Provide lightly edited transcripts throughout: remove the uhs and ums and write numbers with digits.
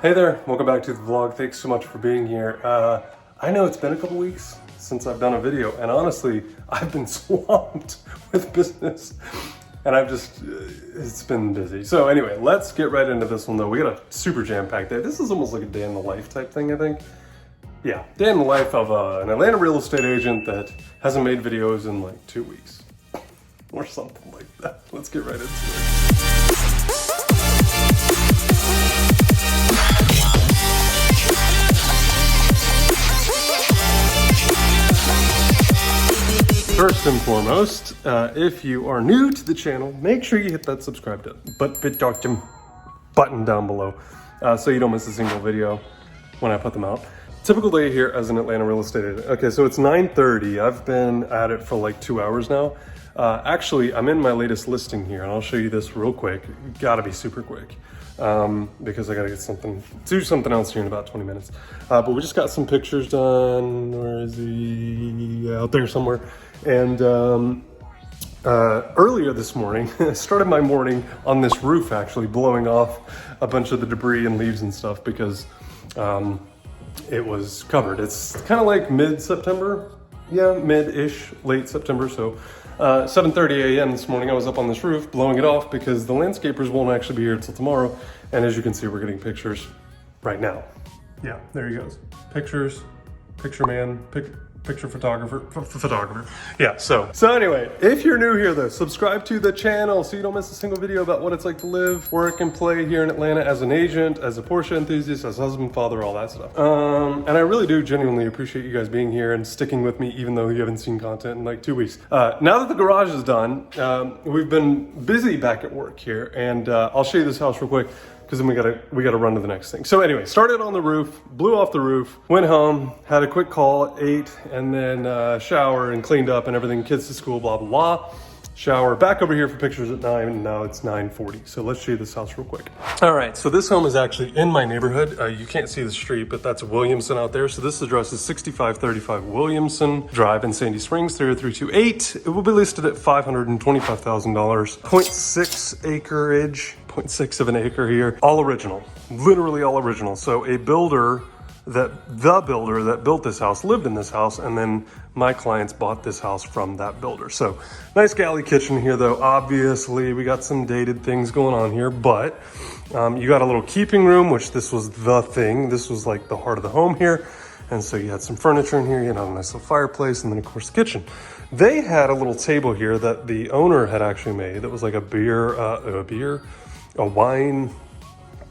Hey there, welcome back to the vlog. Thanks so much for being here. I know it's been a couple weeks since I've done a video, and honestly, I've been swamped with business, and it's been busy. So anyway, let's get right into this one though. We got a super jam-packed day. This is almost like a day in the life type thing, I think. Yeah, day in the life of an Atlanta real estate agent that hasn't made videos in like 2 weeks or something like that. Let's get right into it. First and foremost, if you are new to the channel, make sure you hit that subscribe button down below so you don't miss a single video when I put them out. Typical day here as an Atlanta real estate agent. Okay, so it's 9:30. I've been at it for like 2 hours now. Actually, I'm in my latest listing here, and I'll show you this real quick. Gotta be super quick because I gotta do something else here in about 20 minutes. But we just got some pictures done. Where is he? Out there somewhere. And earlier this morning, I started my morning on this roof actually blowing off a bunch of the debris and leaves and stuff because it was covered. It's kind of like mid-September. Yeah, mid-ish, late September. So 7:30 a.m. this morning, I was up on this roof blowing it off because the landscapers won't actually be here until tomorrow. And as you can see, we're getting pictures right now. Yeah, there he goes. Pictures, picture man, picture photographer. Yeah, so anyway, if you're new here though, subscribe to the channel so you don't miss a single video about what it's like to live, work, and play here in Atlanta as an agent, as a Porsche enthusiast, as a husband, father, all that stuff. And I really do genuinely appreciate you guys being here and sticking with me even though you haven't seen content in like 2 weeks. Now that the garage is done, we've been busy back at work here, and I'll show you this house real quick, because then we gotta run to the next thing. So anyway, started on the roof, blew off the roof, went home, had a quick call, ate, and then showered and cleaned up and everything, kids to school, blah, blah, blah. Shower, back over here for pictures at 9, and now it's 9:40. So let's show you this house real quick. All right, so this home is actually in my neighborhood. You can't see the street, but that's Williamson out there. So this address is 6535 Williamson Drive in Sandy Springs, 30328. It will be listed at $525,000. 0.6 acreage. 0.6 of an acre here, all original, literally all original. So the builder that built this house lived in this house, and then my clients bought this house from that builder. So nice galley kitchen here though. Obviously we got some dated things going on here, but you got a little keeping room, which this was the thing. This was like the heart of the home here. And so you had some furniture in here, you know, a nice little fireplace, and then of course the kitchen. They had a little table here that the owner had actually made that was like a wine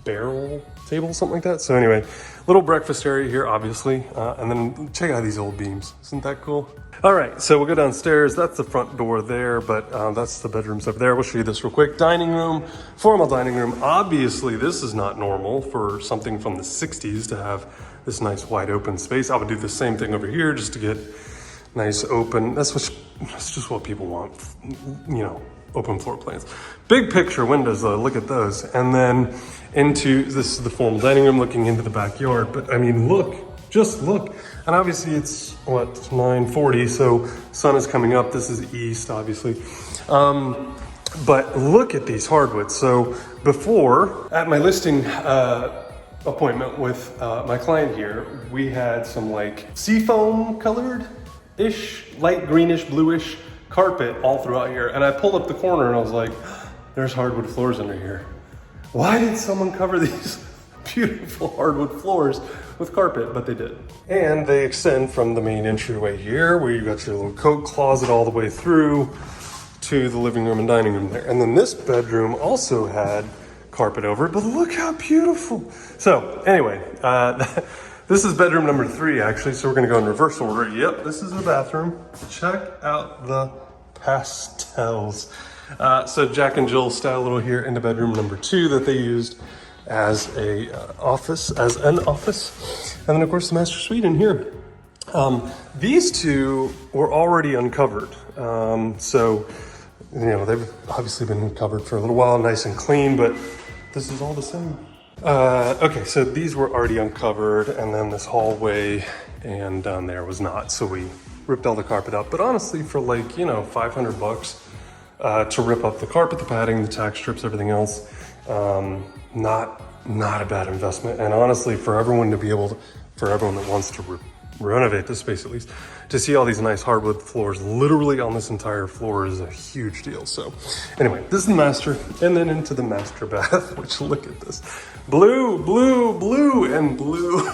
barrel table, something like that. So anyway, little breakfast area here, obviously. And then check out these old beams. Isn't that cool? All right, so we'll go downstairs. That's the front door there, but that's the bedrooms up there. We'll show you this real quick. Dining room, formal dining room. Obviously, this is not normal for something from the 60s to have this nice wide open space. I would do the same thing over here just to get nice open. That's just what people want, you know, open floor plans. Big picture windows though, look at those. And then this is the formal dining room looking into the backyard. But I mean, just look. And obviously it's what, 9:40, so sun is coming up. This is east, obviously. But look at these hardwoods. So before, at my listing appointment with my client here, we had some like seafoam colored-ish, light greenish, bluish carpet all throughout here. And I pulled up the corner and I was like, there's hardwood floors under here. Why did someone cover these beautiful hardwood floors with carpet? But they did. And they extend from the main entryway here, where you got your little coat closet all the way through to the living room and dining room there. And then this bedroom also had carpet over it, but look how beautiful. So anyway, this is bedroom number 3 actually, so we're gonna go in reverse order. Yep, this is the bathroom. Check out the pastels. So Jack and Jill style little here into bedroom number 2 that they used as an office. And then of course the master suite in here. These two were already uncovered. So, you know, they've obviously been covered for a little while, nice and clean, but this is all the same. Okay, so these were already uncovered, and then this hallway and down there was not. So we ripped all the carpet up, but honestly for like, you know, $500 to rip up the carpet, the padding, the tack strips, everything else, not not a bad investment. And honestly, for everyone to be able to, for everyone that wants to renovate this space at least, to see all these nice hardwood floors literally on this entire floor is a huge deal. So anyway, this is the master, and then into the master bath, which look at this. Blue, blue, blue, and blue.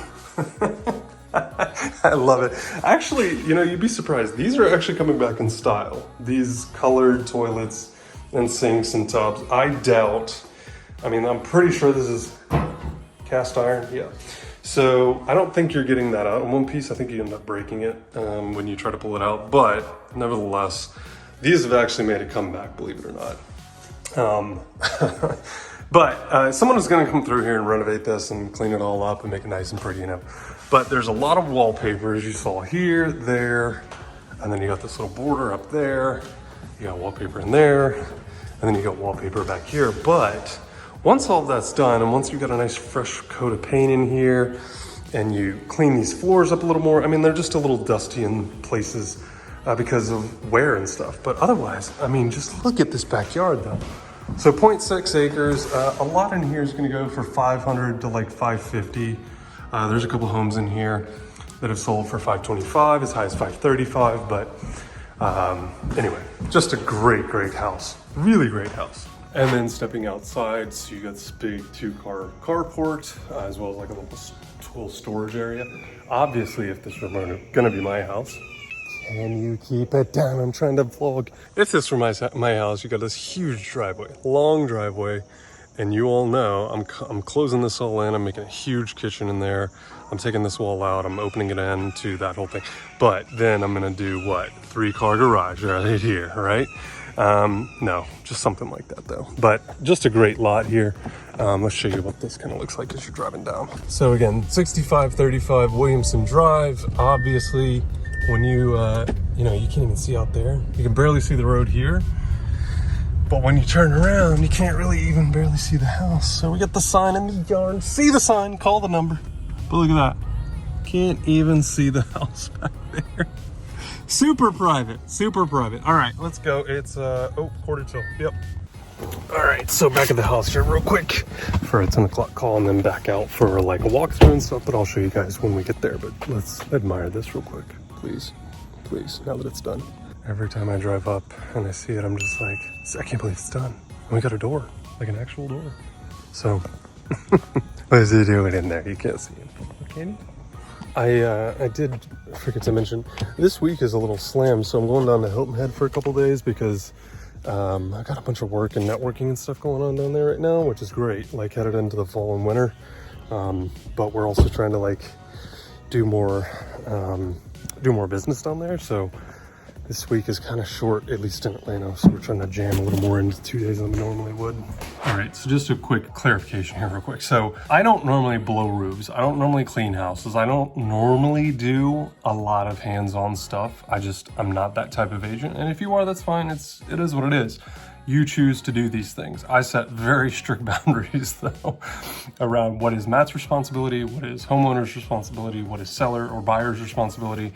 I love it. Actually, you know, you'd be surprised. These are actually coming back in style. These colored toilets and sinks and tubs. I doubt, I mean, I'm pretty sure this is cast iron, yeah. So I don't think you're getting that out in one piece. I think you end up breaking it when you try to pull it out. But nevertheless, these have actually made a comeback, believe it or not. But someone is going to come through here and renovate this and clean it all up and make it nice and pretty, you know. But there's a lot of wallpaper, as you saw here, there, and then you got this little border up there. You got wallpaper in there, and then you got wallpaper back here. But once all that's done, and once you got a nice fresh coat of paint in here, and you clean these floors up a little more, I mean, they're just a little dusty in places because of wear and stuff. But otherwise, I mean, just look at this backyard though. So 0.6 acres, a lot in here is gonna go for 500 to like 550. There's a couple homes in here that have sold for 525, as high as 535, but anyway, just a great, great house. Really great house. And then stepping outside, so you got this big 2-car carport, as well as like a little tool storage area. Obviously, if this were gonna be my house, can you keep it down? I'm trying to vlog. If this were my house, you got this huge driveway, long driveway, and you all know I'm closing this all in. I'm making a huge kitchen in there. I'm taking this wall out. I'm opening it into that whole thing. But then I'm gonna do what? 3-car garage right here, right? No, just something like that though. But just a great lot here. Let's show you what this kind of looks like as you're driving down. So again, 6535 Williamson Drive. Obviously, when you know, you can't even see out there. You can barely see the road here. But when you turn around, you can't really even barely see the house. So we got the sign in the yard. See the sign, call the number. But look at that. Can't even see the house back there. Super private, super private. All right, let's go. It's, oh, 1:45, yep. All right, so back at the house here real quick for a 10 o'clock call, and then back out for like a walkthrough and stuff, but I'll show you guys when we get there. But let's admire this real quick, please, please, now that it's done. Every time I drive up and I see it, I'm just like, I can't believe it's done. And we got a door, like an actual door. So, what is he doing in there? You can't see him, can you? I did forget to mention, this week is a little slammed, so I'm going down to Hilton Head for a couple days because I got a bunch of work and networking and stuff going on down there right now, which is great, like headed into the fall and winter. But we're also trying to like do more business down there. So this week is kind of short, at least in Atlanta. So we're trying to jam a little more into 2 days than we normally would. All right, so just a quick clarification here real quick. So I don't normally blow roofs. I don't normally clean houses. I don't normally do a lot of hands-on stuff. I'm not that type of agent. And if you are, that's fine. It is what it is. You choose to do these things. I set very strict boundaries though around what is Matt's responsibility, what is homeowner's responsibility, what is seller or buyer's responsibility,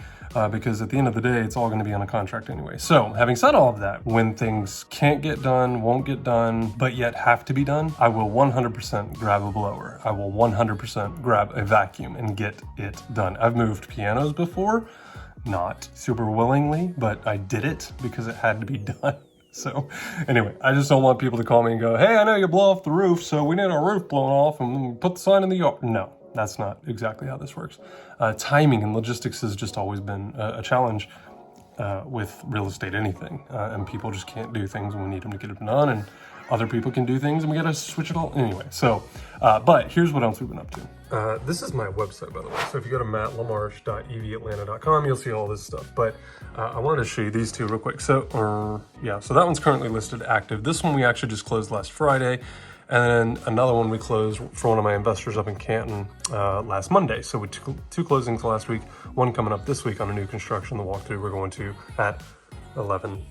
because at the end of the day, it's all gonna be on a contract anyway. So having said all of that, when things can't get done, won't get done, but yet have to be done, I will 100% grab a blower. I will 100% grab a vacuum and get it done. I've moved pianos before, not super willingly, but I did it because it had to be done. So anyway, I just don't want people to call me and go, hey, I know you blow off the roof, so we need our roof blown off and put the sign in the yard. No, that's not exactly how this works. Timing and logistics has just always been a challenge with real estate, anything. And people just can't do things when we need them to get it done, and other people can do things and we gotta switch it all anyway. So, but here's what else we've been up to. This is my website, by the way. So if you go to mattlamarche.evatlanta.com, you'll see all this stuff. But I wanted to show you these two real quick. So, yeah, so that one's currently listed active. This one we actually just closed last Friday. And then another one we closed for one of my investors up in Canton last Monday. So we took 2 closings last week, one coming up this week on a new construction, the walkthrough we're going to at 11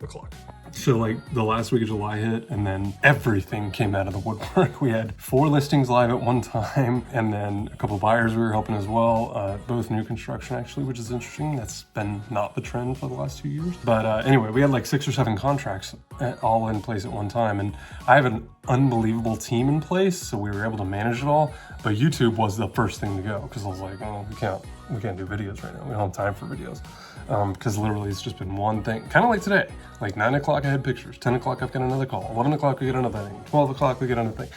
o'clock. So like the last week of July hit, and then everything came out of the woodwork. We had 4 listings live at one time, and then a couple buyers we were helping as well, both new construction actually, which is interesting. That's been not the trend for the last 2 years. But anyway, we had like 6 or 7 contracts all in place at one time, and I have an unbelievable team in place, so we were able to manage it all. But YouTube was the first thing to go, because I was like, oh, we can't do videos right now. We don't have time for videos. Because literally it's just been one thing, kind of like today. Like 9 o'clock I had pictures, 10 o'clock I've got another call, 11 o'clock we get another thing, 12 o'clock we get another thing.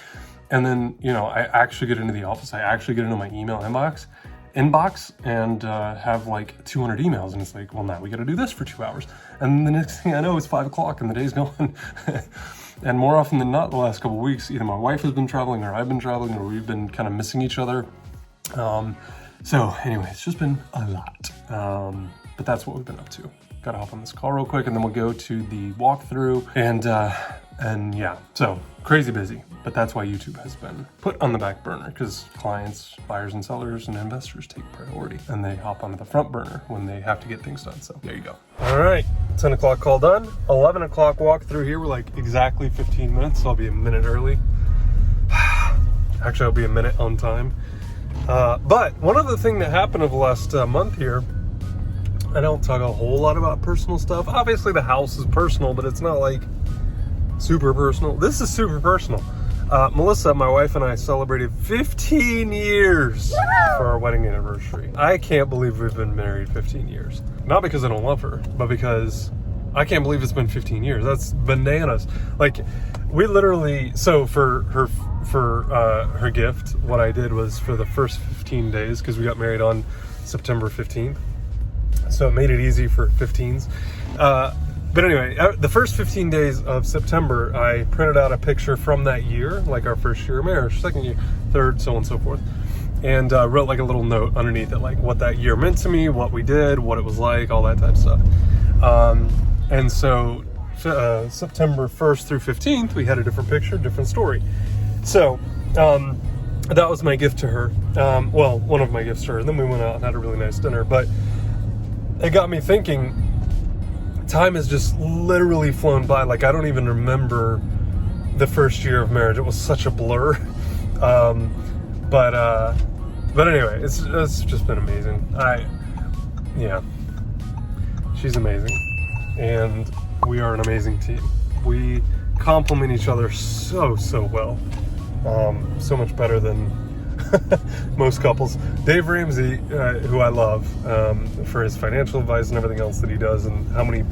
And then, you know, I actually get into the office, I actually get into my email inbox and have like 200 emails, and it's like, well, now we got to do this for 2 hours. And the next thing I know, it's 5 o'clock and the day's going. And more often than not, the last couple of weeks, either my wife has been traveling or I've been traveling, or we've been kind of missing each other. So anyway, it's just been a lot. But that's what we've been up to. Gotta hop on this call real quick, and then we'll go to the walkthrough, and yeah, so crazy busy. But that's why YouTube has been put on the back burner, because clients, buyers and sellers and investors take priority, and they hop onto the front burner when they have to get things done. So there you go. All right, 10 o'clock call done. 11 o'clock walkthrough here. We're like exactly 15 minutes. So I'll be a minute early. Actually, I'll be a minute on time. But one other thing that happened over the last month here, I don't talk a whole lot about personal stuff. Obviously the house is personal, but it's not like super personal. This is super personal. Melissa, my wife, and I celebrated 15 years for our wedding anniversary. I can't believe we've been married 15 years. Not because I don't love her, but because I can't believe it's been 15 years. That's bananas. Like, we literally, so for her gift, what I did was for the first 15 days, because we got married on September 15th. So it made it easy for 15s. But anyway, the first 15 days of September, I printed out a picture from that year, like our first year of marriage, second year, third, so on and so forth. And wrote like a little note underneath it, like what that year meant to me, what we did, what it was like, all that type of stuff. And so September 1st through 15th, we had a different picture, different story. So that was my gift to her. Well, one of my gifts to her. And then we went out and had a really nice dinner. But it got me thinking, time has just literally flown by. Like, I don't even remember the first year of marriage. It was such a blur. But anyway, it's just been amazing. Yeah, she's amazing. And we are an amazing team. We complement each other so well. So much better than most couples. Dave Ramsey, who I love for his financial advice and everything else that he does, and how many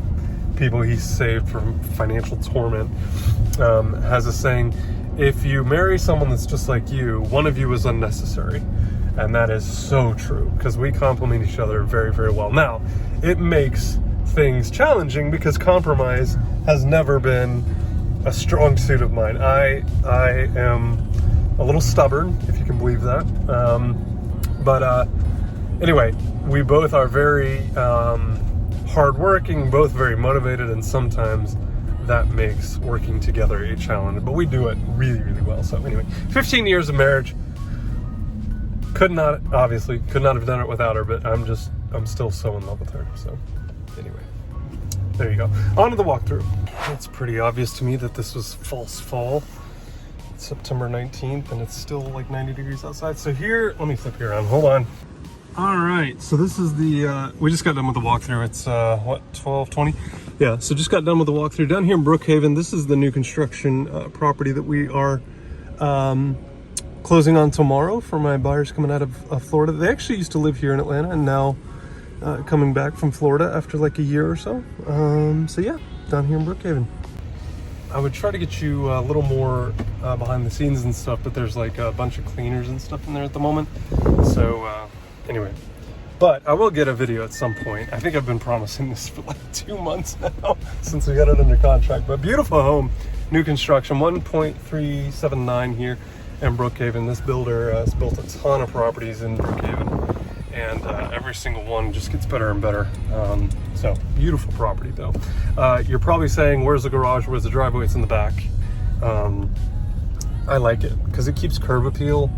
people he's saved from financial torment, has a saying, if you marry someone that's just like you, one of you is unnecessary. And that is so true, because we complement each other very, very well. Now, it makes things challenging because compromise has never been a strong suit of mine. I am a little stubborn, if you can believe that. But anyway, we both are very hardworking, both very motivated, and sometimes that makes working together a challenge. But we do it really, really well. So anyway, 15 years of marriage. Could not have done it without her, but I'm still so in love with her. So anyway, there you go. On to the walkthrough. It's pretty obvious to me that this was false fall. It's September 19th, and it's still like 90 degrees outside. So here, let me flip you around. Hold on. All right, so this is the, we just got done with the walkthrough. It's, what, 12:20? Yeah, so just got done with the walkthrough. Down here in Brookhaven, this is the new construction property that we are closing on tomorrow for my buyers coming out of Florida. They actually used to live here in Atlanta, and now coming back from Florida after like a year or so. So yeah, down here in Brookhaven. I would try to get you a little more behind the scenes and stuff, but there's like a bunch of cleaners and stuff in there at the moment. So anyway, but I will get a video at some point. I think I've been promising this for like 2 months now since we got it under contract. But beautiful home, new construction, 1.379 here in Brookhaven. This builder has built a ton of properties in Brookhaven, and every single one just gets better and better. So beautiful property though. You're probably saying, where's the garage, where's the driveway? It's in the back. I like it because it keeps curb appeal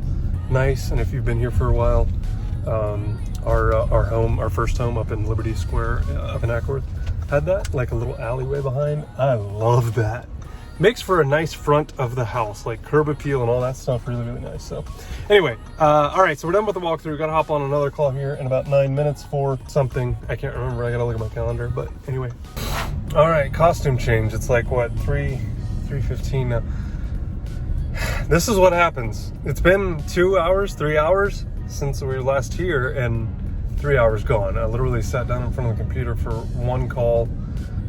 nice. And if you've been here for a while, our first home up in Liberty Square up in Ackworth, had that, like a little alleyway behind. I love that. Makes for a nice front of the house, like curb appeal and all that stuff. Really, really nice. So anyway, all right, so we're done with the walkthrough. Gotta hop on another call here in about 9 minutes for something. I can't remember, I gotta look at my calendar, but anyway. All right, costume change. It's like what, 3:15 now. This is what happens. It's been 2 hours, 3 hours since we were last here, and 3 hours gone. I literally sat down in front of the computer for one call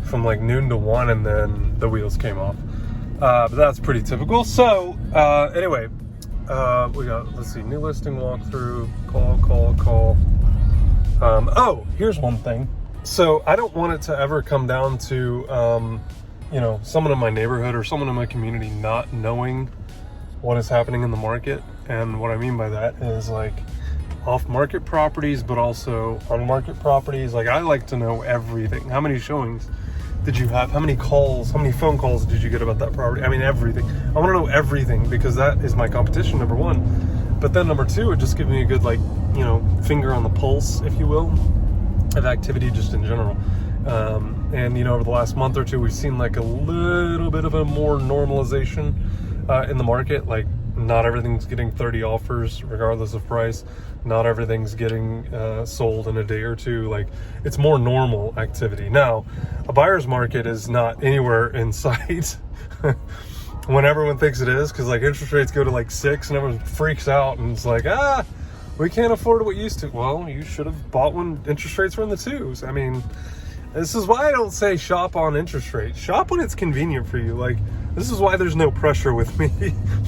from like noon to 1, and then the wheels came off. But that's pretty typical. So anyway, we got, let's see, new listing walkthrough, call. Oh, here's one thing. So I don't want it to ever come down to, you know, someone in my neighborhood or someone in my community not knowing what is happening in the market. And what I mean by that is like off-market properties, but also on-market properties. Like I like to know everything. How many showings did you have? How many calls, how many phone calls did you get about that property? I mean, everything. I want to know everything because that is my competition, number one. But then number two, it just gives me a good, like, you know, finger on the pulse, if you will, of activity just in general. And, you know, over the last month or two, we've seen like a little bit of a more normalization in the market. Like not everything's getting 30 offers regardless of price. Not everything's getting sold in a day or two. Like it's more normal activity. Now, a buyer's market is not anywhere in sight when everyone thinks it is, because like interest rates go to like 6 and everyone freaks out and it's like, we can't afford what used to. Well, you should have bought when interest rates were in the 2s. I mean, this is why I don't say shop on interest rates. Shop when it's convenient for you. Like, this is why there's no pressure with me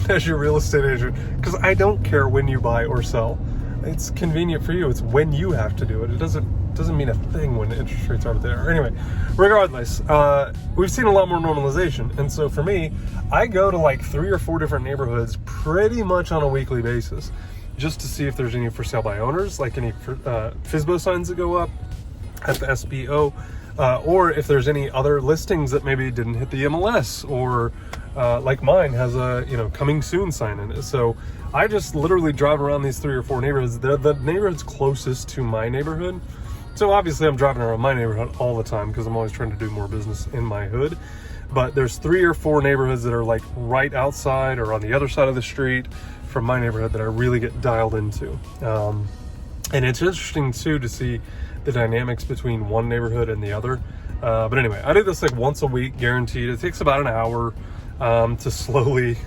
as your real estate agent, because I don't care when you buy or sell. It's convenient for you. It's when you have to do it. It doesn't mean a thing when the interest rates aren't there. Anyway, regardless, we've seen a lot more normalization. And so for me, I go to like 3 or 4 different neighborhoods pretty much on a weekly basis just to see if there's any for sale by owners, like any FSBO signs that go up at the SBO, or if there's any other listings that maybe didn't hit the MLS, or like mine has a, you know, coming soon sign in it. So I just literally drive around these 3 or 4 neighborhoods. They're the neighborhoods closest to my neighborhood. So obviously I'm driving around my neighborhood all the time because I'm always trying to do more business in my hood. But there's 3 or 4 neighborhoods that are like right outside or on the other side of the street from my neighborhood that I really get dialed into. And it's interesting too to see the dynamics between one neighborhood and the other. But anyway, I do this like once a week, guaranteed. It takes about an hour to slowly,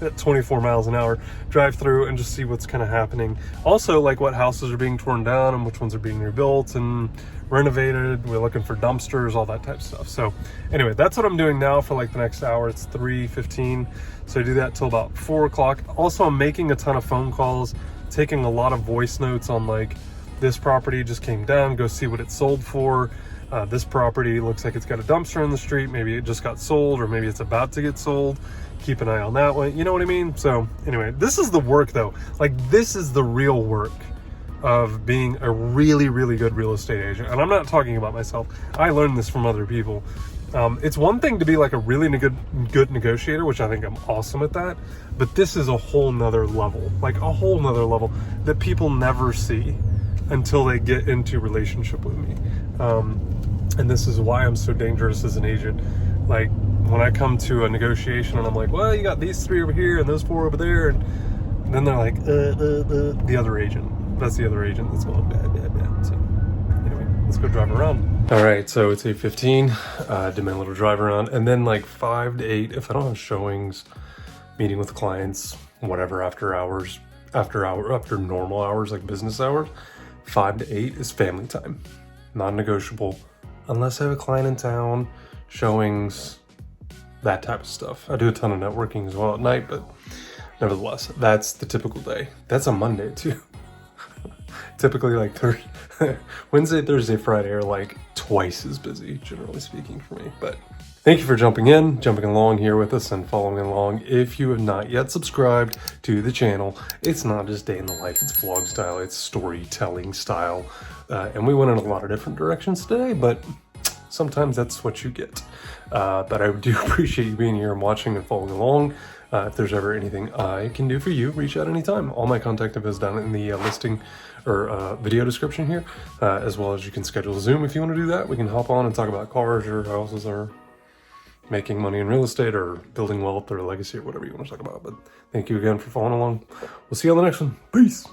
at 24 miles an hour, drive through and just see what's kind of happening. Also, like what houses are being torn down and which ones are being rebuilt and renovated. We're looking for dumpsters, all that type of stuff. So anyway, that's what I'm doing now for like the next hour. It's 3:15. So I do that till about 4 o'clock. Also, I'm making a ton of phone calls, taking a lot of voice notes on like, this property just came down, go see what it sold for. This property looks like it's got a dumpster in the street. Maybe it just got sold, or maybe it's about to get sold. Keep an eye on that one. You know what I mean? So anyway, this is the work though. Like this is the real work of being a really, really good real estate agent. And I'm not talking about myself. I learned this from other people. It's one thing to be like a really good negotiator, which I think I'm awesome at that. But this is a whole nother level, like a whole nother level that people never see until they get into relationship with me. And this is why I'm so dangerous as an agent. Like when I come to a negotiation and I'm like, well, you got these 3 over here and those 4 over there. And then they're like, the other agent. That's the other agent that's going bad. So anyway, let's go drive around. All right, so it's 8:15. Did my little drive around. And then like 5 to 8, if I don't have showings, meeting with clients, whatever, after normal hours, like business hours, 5 to 8 is family time. Non-negotiable, unless I have a client in town, showings, that type of stuff. I do a ton of networking as well at night, but nevertheless, that's the typical day. That's a Monday too. Typically like Wednesday, Thursday, Friday are like twice as busy, generally speaking, for me. But thank you for jumping along here with us and following along. If you have not yet subscribed to the channel, it's not just day in the life, it's vlog style, it's storytelling style. And we went in a lot of different directions today, but sometimes that's what you get. But I do appreciate you being here and watching and following along. If there's ever anything I can do for you, reach out anytime. All my contact info is down in the listing or video description here, as well as you can schedule a Zoom if you want to do that. We can hop on and talk about cars or houses or making money in real estate or building wealth or legacy or whatever you want to talk about. But thank you again for following along. We'll see you on the next one. Peace.